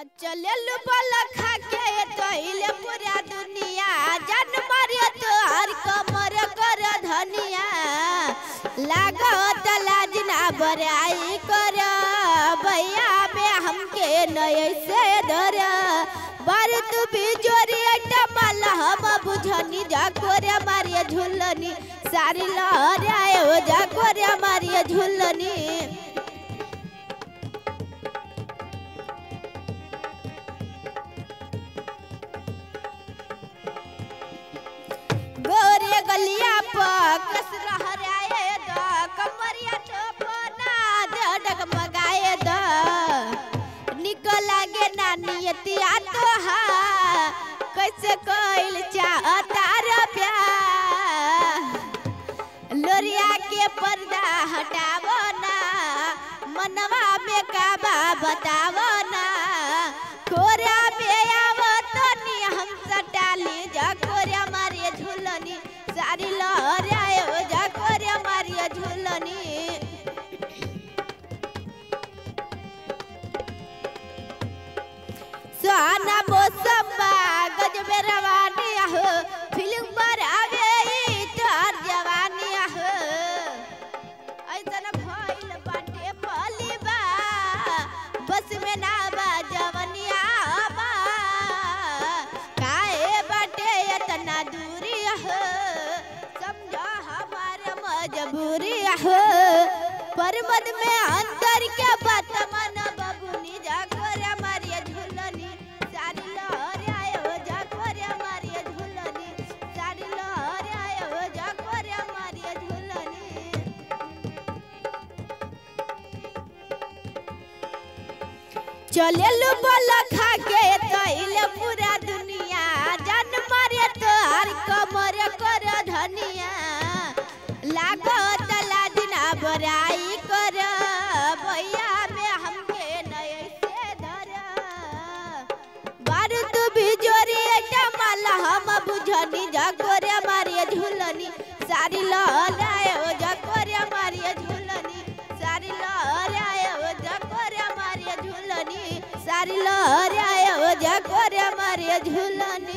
चलल बल खा के तहिले पूरा दुनिया जन मारे तोहर कमर कर धनिया लागत लाज ना बराई कर भैया में हमके नय से धर बार तू भी जोरी टमल हम बुझनी जाकोरे मारिए झुलनी सारी लहर आए हो जाकोरे मारिए झुलनी गोरे गलिया पकस लहराए द कमरिया ठोपना डग मगाए द निकल लागे ना नियतिया तोहा कैसे कइल चाहता रे प्यार लोरिया के पर्दा हटावो ना मनवा में काबा बतावो ना कोरा में आवो तो नी हम सटाली जाकोरे मारिए झुलनी सारी लहर आए हो जाकोरे मारिए झुलनी सुहाना मौसम गजबे रवानी हो फिल्म पर आवे तोहर जवानी हो ऐसन भइल बाटे पलीबा बस में ना बा जवनिया बा काहे बाटे इतना दूरी हो समझो हमार मजबूरी हो परमद में अंदर के बात मन बबुनी जाकोरे मारिए झुलनी सारी लहर आए हो जाकोरे मारिए झुलनी सारी लहर आए हो जाकोरे मारिए झुलनी चलल बल खा के तहिले पूरा दुनिया जन मारे तोहर कमर कर धनिया लागत लाज ना बराई कर भैया में हमके नय से धर बार तू भी जोरी टमल हम बुझनी जाकोरे मारिए झुलनी सारी लहर आए हो जाकोरे मारिए झुलनी सारी लहर आए हो जाकोरे मारिए झुलनी सारी लहर आए हो जाकोरे मारिए झुलनी।